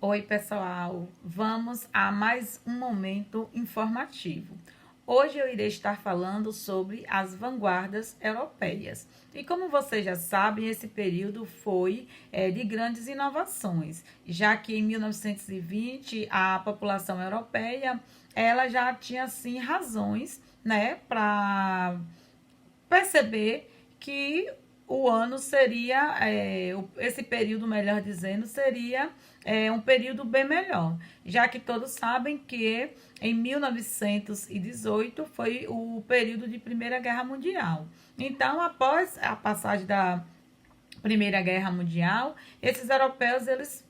Oi, pessoal. Vamos a mais um momento informativo. Hoje eu irei estar falando sobre as vanguardas europeias. E como vocês já sabem, esse período foi de grandes inovações, já que em 1920 a população europeia ela já tinha assim razões, né, para perceber que o ano seria, esse período, melhor dizendo, seria um período bem melhor, já que todos sabem que em 1918 foi o período de Primeira Guerra Mundial. Então, após a passagem da Primeira Guerra Mundial, esses europeus eles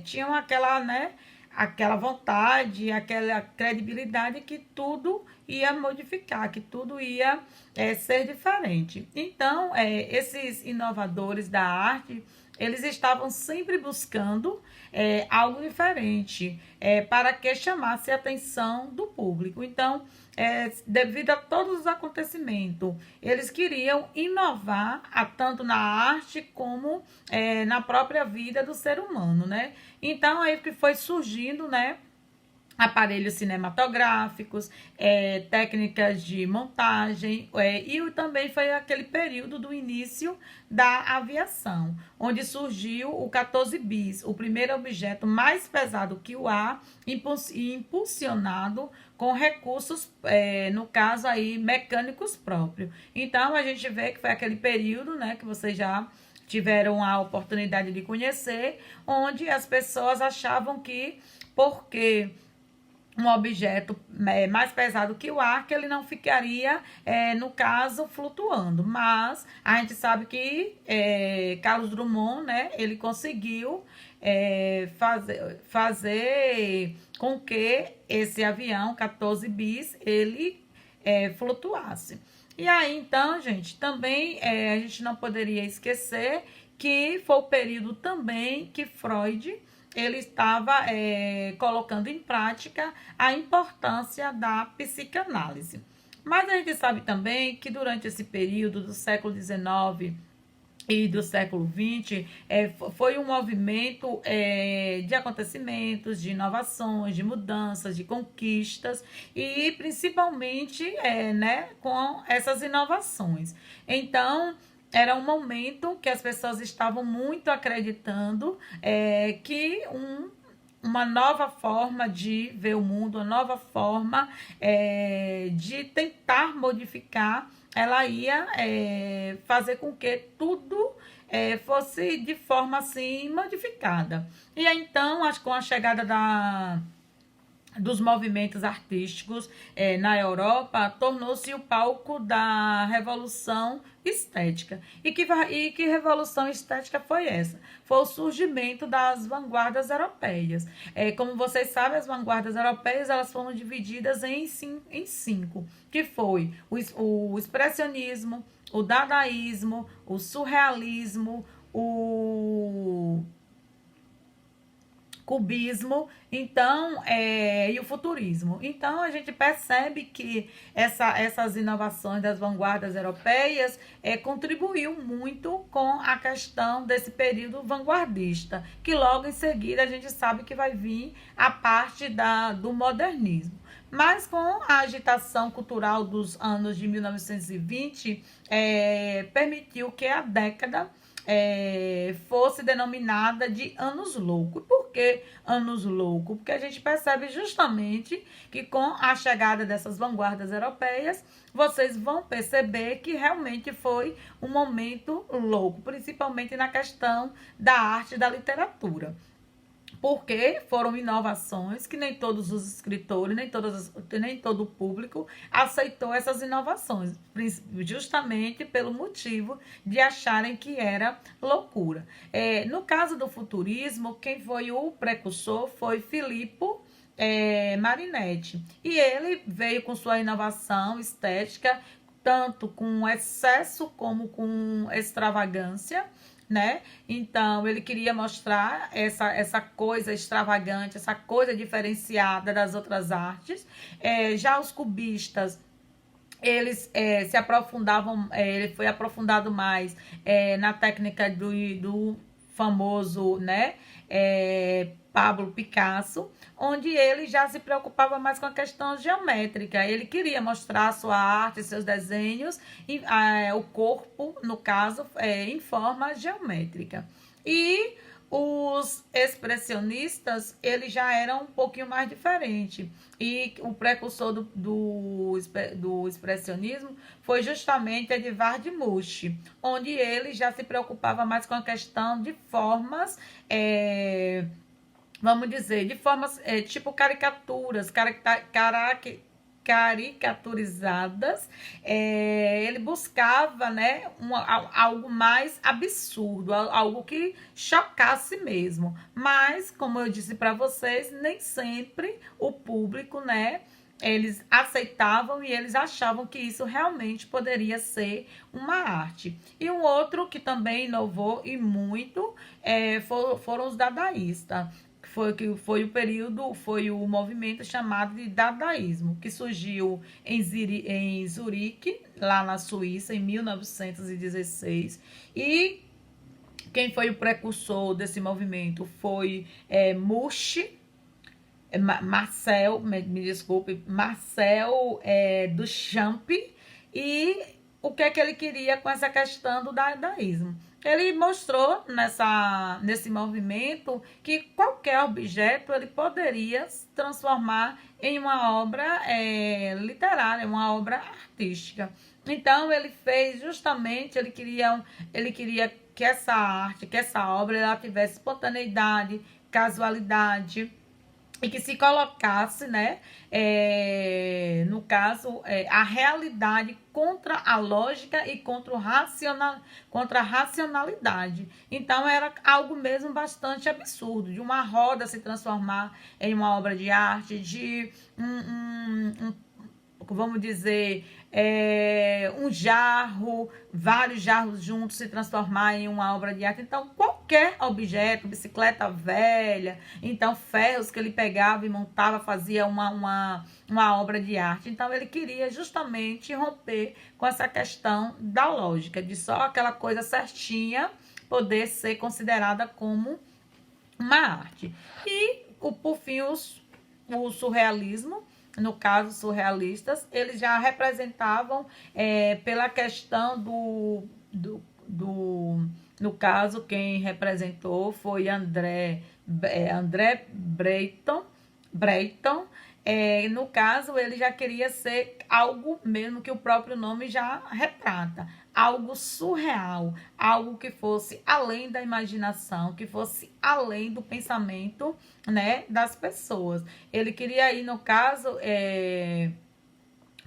tinham aquela, né, aquela vontade, aquela credibilidade que tudo ia modificar, que tudo ia ser diferente. Então, esses inovadores da arte, eles estavam sempre buscando algo diferente para que chamasse a atenção do público. Então, devido a todos os acontecimentos, eles queriam inovar tanto na arte como na própria vida do ser humano, né? Então, aí que foi surgindo, né, aparelhos cinematográficos, técnicas de montagem, e também foi aquele período do início da aviação, onde surgiu o 14 bis, o primeiro objeto mais pesado que o ar, impulsionado com recursos, no caso aí, mecânicos próprios. Então, a gente vê que foi aquele período, né, que vocês já tiveram a oportunidade de conhecer, onde as pessoas achavam que, porque um objeto mais pesado que o ar, que ele não ficaria, no caso, flutuando. Mas a gente sabe que Carlos Drummond, né, ele conseguiu fazer com que esse avião 14 bis, ele flutuasse. E aí, então, gente, também a gente não poderia esquecer que foi o período também que Freud ele estava colocando em prática a importância da psicanálise. Mas a gente sabe também que durante esse período do século XIX e do século XX, foi um movimento de acontecimentos, de inovações, de mudanças, de conquistas, e principalmente né, com essas inovações. Então, era um momento que as pessoas estavam muito acreditando que uma nova forma de ver o mundo, uma nova forma de tentar modificar, ela ia fazer com que tudo fosse de forma assim modificada. E aí, então, acho que com a chegada dos movimentos artísticos na Europa, tornou-se o palco da revolução estética. E que revolução estética foi essa? Foi o surgimento das vanguardas europeias. Como vocês sabem, as vanguardas europeias elas foram divididas em cinco, que foi o expressionismo, o dadaísmo, o surrealismo, o cubismo, então, e o futurismo. Então, a gente percebe que essas inovações das vanguardas europeias contribuiu muito com a questão desse período vanguardista, que logo em seguida a gente sabe que vai vir a parte do modernismo. Mas com a agitação cultural dos anos de 1920, permitiu que a década fosse denominada de anos loucos. Por que anos loucos? Porque a gente percebe justamente que com a chegada dessas vanguardas europeias, vocês vão perceber que realmente foi um momento louco, principalmente na questão da arte e da literatura, porque foram inovações que nem todos os escritores, nem todo o público aceitou essas inovações, justamente pelo motivo de acharem que era loucura. No caso do futurismo, quem foi o precursor foi Filippo Marinetti, e ele veio com sua inovação estética, tanto com excesso como com extravagância, né? Então, ele queria mostrar essa coisa extravagante, essa coisa diferenciada das outras artes. Já os cubistas, eles se aprofundavam, ele foi aprofundado mais na técnica do famoso, né, Pablo Picasso, onde ele já se preocupava mais com a questão geométrica. Ele queria mostrar sua arte, seus desenhos, e, o corpo, no caso, em forma geométrica. E os expressionistas, eles já eram um pouquinho mais diferente. E o precursor do expressionismo foi justamente Edvard Munch, onde ele já se preocupava mais com a questão de formas, vamos dizer, de formas tipo caricaturas, caricaturizadas. Ele buscava, né, algo mais absurdo, algo que chocasse mesmo. Mas, como eu disse para vocês, nem sempre o público, né, eles aceitavam e eles achavam que isso realmente poderia ser uma arte. E um outro que também inovou e muito foram os dadaístas. Foi o movimento chamado de dadaísmo, que surgiu em Zurique, lá na Suíça, em 1916. E quem foi o precursor desse movimento foi Munch, Marcel, me desculpe, Marcel Duchamp. E o que é que ele queria com essa questão do dadaísmo? Ele mostrou nesse movimento que qualquer objeto ele poderia se transformar em uma obra literária, uma obra artística. Então ele fez justamente, ele queria que essa arte, que essa obra, ela tivesse espontaneidade, casualidade, e que se colocasse, né, no caso, a realidade contra a lógica e contra a racionalidade. Então era algo mesmo bastante absurdo, de uma roda se transformar em uma obra de arte, de vamos dizer, um jarro, vários jarros juntos se transformar em uma obra de arte. Então, qualquer objeto, bicicleta velha, então ferros que ele pegava e montava, fazia uma obra de arte. Então, ele queria justamente romper com essa questão da lógica, de só aquela coisa certinha poder ser considerada como uma arte. E, por fim, o surrealismo, no caso, surrealistas, eles já representavam pela questão no caso, quem representou foi André Breton. No caso, ele já queria ser algo mesmo que o próprio nome já retrata, algo surreal, algo que fosse além da imaginação, que fosse além do pensamento, né, das pessoas. Ele queria aí, no caso,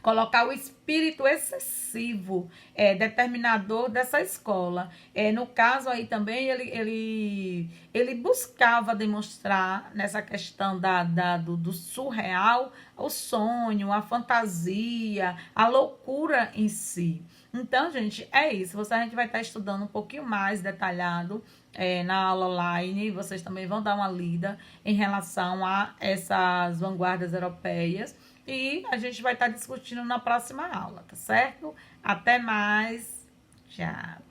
colocar o espírito excessivo determinador dessa escola. No caso aí também, ele buscava demonstrar nessa questão do surreal o sonho, a fantasia, a loucura em si. Então, gente, é isso. A gente vai estar estudando um pouquinho mais detalhado na aula online. Vocês também vão dar uma lida em relação a essas vanguardas europeias. E a gente vai estar discutindo na próxima aula, tá certo? Até mais. Tchau.